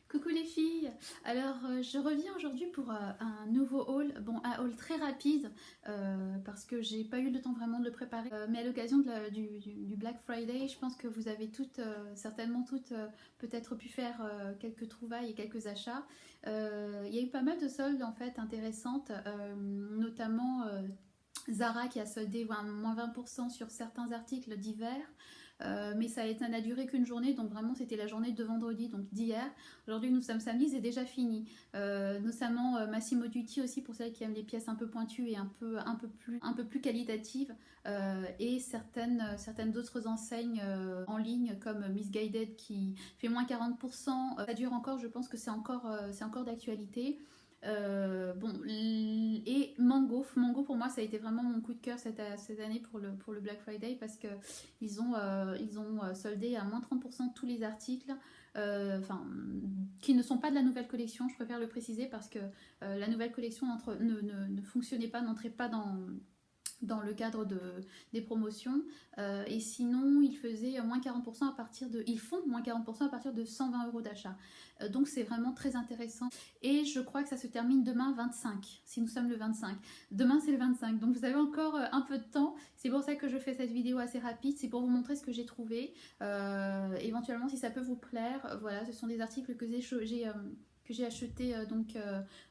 Coucou les filles. Alors je reviens aujourd'hui pour un nouveau haul, bon un haul très rapide parce que j'ai pas eu le temps vraiment de le préparer, mais à l'occasion du Black Friday, je pense que vous avez toutes, certainement toutes, peut-être pu faire quelques trouvailles et quelques achats. Il y a eu pas mal de soldes en fait intéressantes, notamment Zara qui a soldé moins 20% sur certains articles d'hiver. Mais ça n'a duré qu'une journée, donc vraiment c'était la journée de vendredi, donc d'hier. Aujourd'hui nous sommes samedi, c'est déjà fini. Notamment Massimo Dutti aussi pour celles qui aiment les pièces un peu pointues et un peu plus qualitatives. Et certaines d'autres enseignes en ligne comme Missguided qui fait moins 40%. Ça dure encore, je pense que c'est encore d'actualité. Bon, et Mango pour moi ça a été vraiment mon coup de cœur cette année pour le Black Friday parce que ils ont soldé à moins 30% tous les articles, qui ne sont pas de la nouvelle collection, je préfère le préciser parce que la nouvelle collection ne fonctionnait pas, n'entrait pas dans le cadre des promotions. Et sinon, ils font moins 40% à partir de 120 euros d'achat. Donc c'est vraiment très intéressant. Et je crois que ça se termine demain 25, si nous sommes le 25. Demain c'est le 25, donc vous avez encore un peu de temps. C'est pour ça que je fais cette vidéo assez rapide, c'est pour vous montrer ce que j'ai trouvé. Éventuellement si ça peut vous plaire, voilà, ce sont des articles que j'ai acheté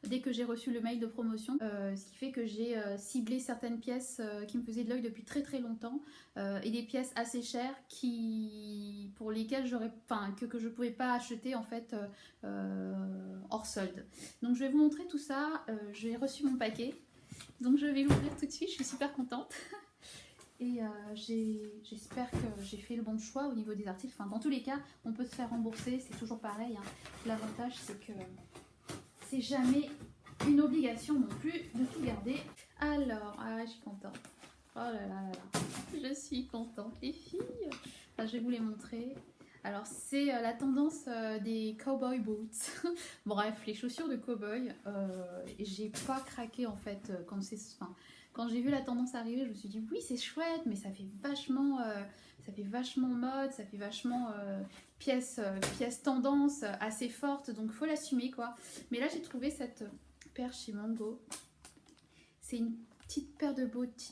dès que j'ai reçu le mail de promotion, ce qui fait que j'ai ciblé certaines pièces qui me faisaient de l'œil depuis très très longtemps, et des pièces assez chères pour lesquelles que je pouvais pas acheter en fait hors solde. Donc je vais vous montrer tout ça. J'ai reçu mon paquet, donc je vais l'ouvrir tout de suite, je suis super contente. Et j'espère que j'ai fait le bon choix au niveau des articles. Enfin, dans tous les cas, on peut se faire rembourser, c'est toujours pareil, hein. L'avantage, c'est que c'est jamais une obligation non plus de tout garder. Alors, je suis contente. Oh là là là là. Je suis contente, les filles. Je vais vous les montrer. Alors, c'est la tendance des cowboy boots. Bref, les chaussures de cowboy. J'ai pas craqué en fait quand j'ai vu la tendance arriver, je me suis dit oui c'est chouette, mais ça fait vachement mode, ça fait vachement pièce tendance assez forte, donc faut l'assumer quoi. Mais là j'ai trouvé cette paire chez Mango. C'est une petite paire de bottes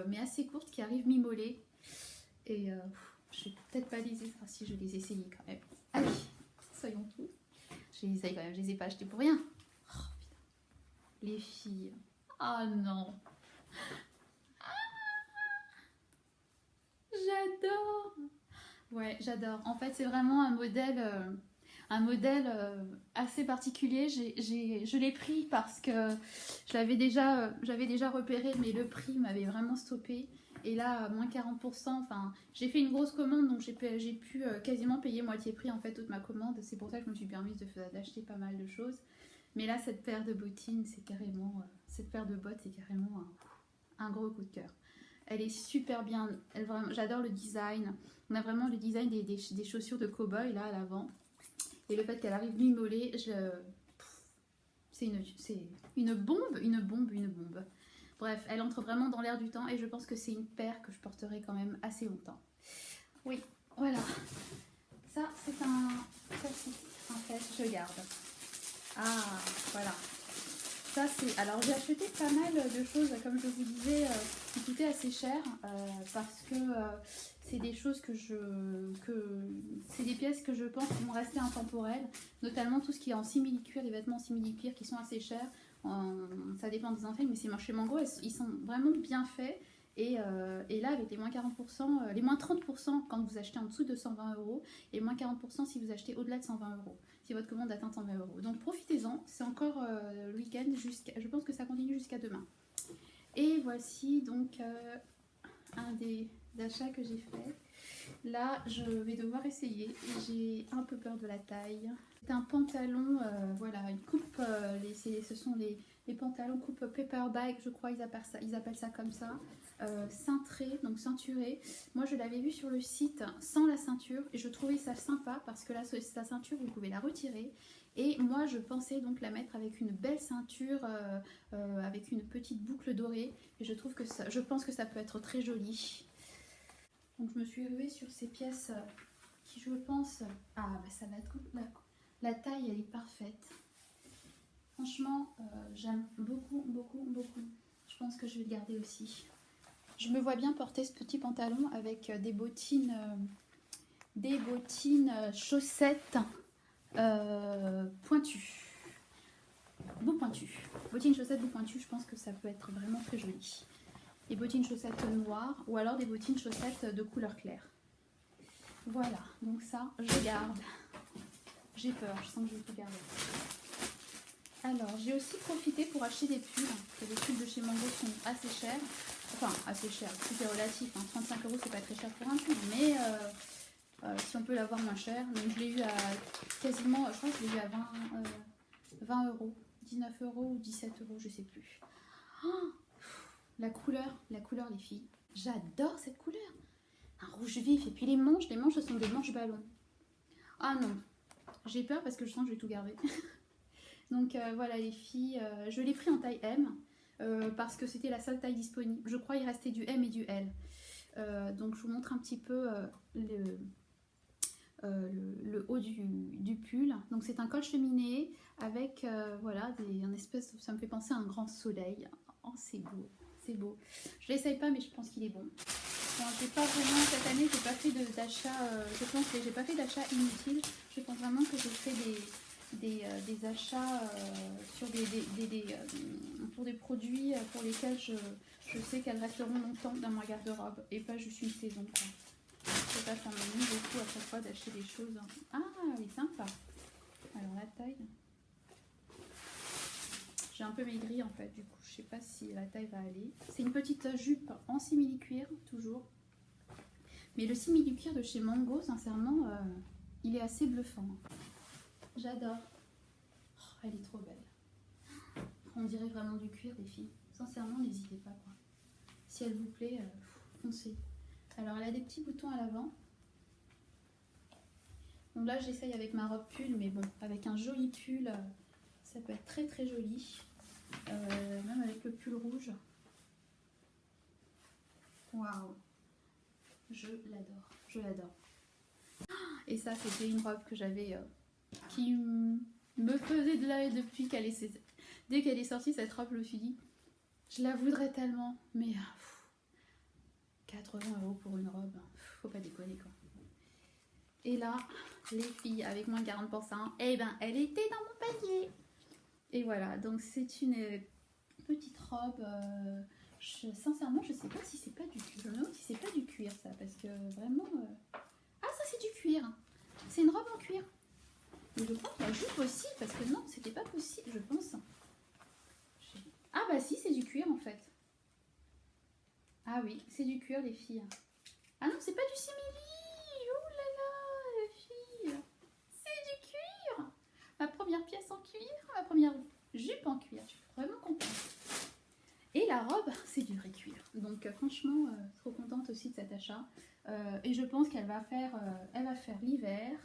mais assez courtes qui arrivent mi-mollet. Et je vais peut-être pas les essayer, si je les essayais quand même. Allez, soyons fous. Je les essaye quand même, je les ai pas achetées pour rien. Oh, les filles. Oh non. J'adore. Ouais, j'adore. En fait, c'est vraiment un modèle assez particulier. Je l'ai pris parce que j'avais déjà repéré, mais le prix m'avait vraiment stoppé. Et là, moins 40%, enfin, j'ai fait une grosse commande, donc j'ai pu quasiment payer moitié prix en fait toute ma commande. C'est pour ça que je me suis permise d'acheter pas mal de choses. Mais là, cette paire de bottines, c'est carrément, cette paire de bottes, c'est carrément un gros coup de cœur. Elle est super bien, j'adore le design. On a vraiment le design des chaussures de cow-boy là à l'avant. Et le fait qu'elle arrive mi-mollet, c'est une bombe. Bref, elle entre vraiment dans l'air du temps et je pense que c'est une paire que je porterai quand même assez longtemps. Oui, voilà. Ça, c'est un classique. En fait, je garde. Ah, voilà. Ça, c'est... Alors, j'ai acheté pas mal de choses, comme je vous disais, qui coûtaient assez cher, parce que c'est des choses c'est des pièces que je pense qui vont rester intemporelles, notamment tout ce qui est en simili-cuir, les vêtements en simili-cuir qui sont assez chers. Ça dépend des enseignes, mais c'est chez Mango, ils sont vraiment bien faits. Et là, avec les moins 40%, les moins 30% quand vous achetez en dessous de 120 euros, et moins 40% si vous achetez au-delà de 120 euros, si votre commande atteint 120 euros. Donc profitez-en, c'est encore le week-end, je pense que ça continue jusqu'à demain. Et voici donc un des achats que j'ai fait. Là, je vais devoir essayer, j'ai un peu peur de la taille. C'est un pantalon, voilà, une coupe, ce sont les pantalons coupe paperback, je crois ils appellent ça comme ça, cintré, donc ceinturé. Moi je l'avais vu sur le site sans la ceinture et je trouvais ça sympa parce que là sa ceinture vous pouvez la retirer. Et moi je pensais donc la mettre avec une belle ceinture, avec une petite boucle dorée, et je pense que ça peut être très joli. Donc je me suis ruée sur ces pièces qui je pense... Ah, bah ça va être... La taille, elle est parfaite. Franchement, j'aime beaucoup, beaucoup, beaucoup. Je pense que je vais le garder aussi. Je me vois bien porter ce petit pantalon avec des bottines chaussettes pointues. Bout pointu. Bottines chaussettes bout pointu, je pense que ça peut être vraiment très joli. Des bottines chaussettes noires ou alors des bottines chaussettes de couleur claire. Voilà, donc ça, je garde. J'ai peur, je sens que je vais tout garder. Alors, j'ai aussi profité pour acheter des pulls. Les pulls de chez Mango sont assez chers. Enfin, assez chers, tout est relatif. Hein. 35 €, c'est pas très cher pour un pull. Mais si on peut l'avoir moins cher. Donc, je l'ai eu à quasiment, je crois que je l'ai eu à 20 €. 19 € ou 17 €, je sais plus. Oh, la couleur, les filles. J'adore cette couleur. Un rouge vif. Et puis les manches ce sont des manches ballons. Ah non, j'ai peur parce que je sens que je vais tout garder. Donc voilà les filles, je l'ai pris en taille M parce que c'était la seule taille disponible. Je crois qu'il restait du M et du L. Donc je vous montre un petit peu le haut du pull. Donc c'est un col cheminé avec voilà un espèce, ça me fait penser à un grand soleil. Oh c'est beau, c'est beau. Je l'essaye pas mais je pense qu'il est bon. Bon, j'ai pas vraiment cette année, j'ai pas fait d'achat, je pense que j'ai pas fait d'achat inutile. Je pense vraiment que j'ai fait des achats sur pour des produits pour lesquels je sais qu'elles resteront longtemps dans ma garde-robe et pas juste une saison quoi. Je sais pas, ça m'amuse beaucoup à chaque fois d'acheter des choses. Ah, elle est sympa. Alors la taille, j'ai un peu maigri en fait, du coup je sais pas si la taille va aller. C'est une petite jupe en simili-cuir toujours. Mais le simili-cuir de chez Mango, sincèrement, il est assez bluffant. J'adore. Oh, elle est trop belle. On dirait vraiment du cuir, les filles. Sincèrement, n'hésitez pas quoi. Si elle vous plaît, foncez. Alors elle a des petits boutons à l'avant. Donc là j'essaye avec ma robe pull, mais bon, avec un joli pull, ça peut être très très joli. Même avec le pull rouge. Waouh, je l'adore, je l'adore. Et ça c'était une robe que j'avais qui me faisait de l'œil depuis qu'elle est... Dès qu'elle est sortie cette robe, je me suis dit, je la voudrais tellement, mais 80 € pour une robe, faut pas déconner quoi. Et là, les filles, avec moins 40%, eh ben, elle était dans mon panier. Et voilà, donc c'est une petite robe. Sincèrement, je sais pas si c'est pas du cuir. Je me demande si c'est pas du cuir ça, parce que vraiment. Ah, ça c'est du cuir. C'est une robe en cuir. Mais je crois que la jupe aussi, parce que non, c'était pas possible, je pense. Ah bah si, c'est du cuir en fait. Ah oui, c'est du cuir les filles. Ah non, c'est pas du simili. Oh là là, les filles. C'est du cuir. Ma première pièce en cuir, ma première jupe en cuir. Je suis vraiment contente. Et la robe, c'est du vrai cuir. Donc franchement, trop contente aussi de cet achat. Et je pense qu'elle va faire, l'hiver,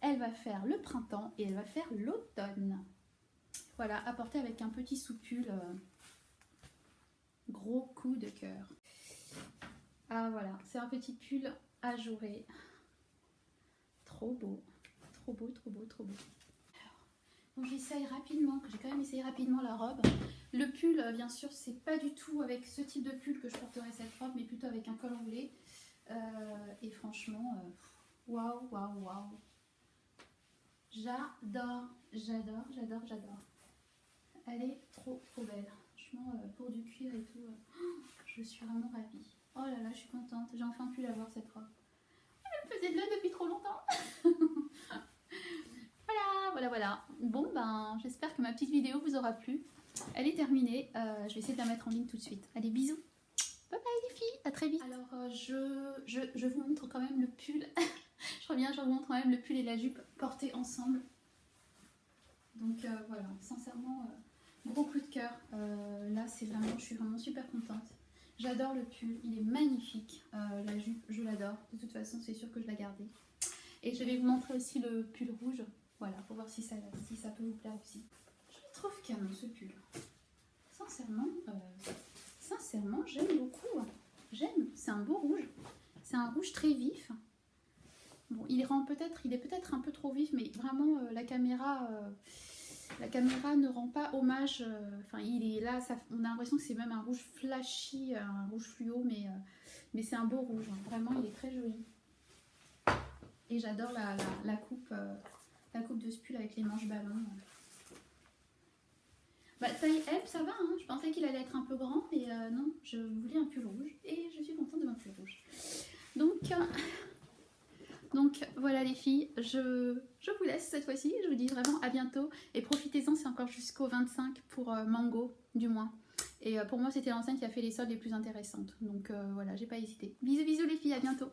elle va faire le printemps et elle va faire l'automne. Voilà, à porter avec un petit sous-pull. Gros coup de cœur. Ah voilà, c'est un petit pull ajouré. Trop beau. Trop beau, trop beau, trop beau. Donc j'essaye rapidement, j'ai quand même essayé rapidement la robe. Le pull, bien sûr, c'est pas du tout avec ce type de pull que je porterai cette robe, mais plutôt avec un col roulé. Et franchement, waouh, waouh, waouh. J'adore, j'adore, j'adore, j'adore. Elle est trop, trop belle. Franchement, pour du cuir et tout, je suis vraiment ravie. Oh là là, je suis contente. J'ai enfin pu l'avoir cette robe. Elle me faisait de l'œil depuis trop longtemps. Voilà. Bon, ben, j'espère que ma petite vidéo vous aura plu. Elle est terminée. Je vais essayer de la mettre en ligne tout de suite. Allez, bisous. Bye bye les filles, à très vite. Alors, je vous montre quand même le pull. Je vous montre quand même le pull et la jupe portés ensemble. Donc voilà, sincèrement, gros coup de cœur. Là, je suis vraiment super contente. J'adore le pull, il est magnifique. La jupe, je l'adore. De toute façon, c'est sûr que je l'ai gardé. Et je vais vous montrer aussi le pull rouge. Voilà, pour voir si ça peut vous plaire aussi. Je le trouve canon ce pull. Sincèrement, j'aime beaucoup. J'aime, c'est un beau rouge. C'est un rouge très vif. Bon, il est peut-être un peu trop vif, mais vraiment la caméra ne rend pas hommage. Enfin, il est là, on a l'impression que c'est même un rouge flashy, un rouge fluo, mais c'est un beau rouge. Hein. Vraiment, il est très joli. Et j'adore la coupe de ce pull avec les manches ballons. Bah, taille M, ça va, hein. Je pensais qu'il allait être un peu grand, mais non, je voulais un pull rouge et je suis contente de mon pull rouge. Donc voilà les filles, je vous laisse cette fois-ci, je vous dis vraiment à bientôt et profitez-en, c'est encore jusqu'au 25 pour Mango du moins. Et pour moi c'était l'enseigne qui a fait les soldes les plus intéressantes, donc voilà, j'ai pas hésité. Bisous bisous les filles, à bientôt.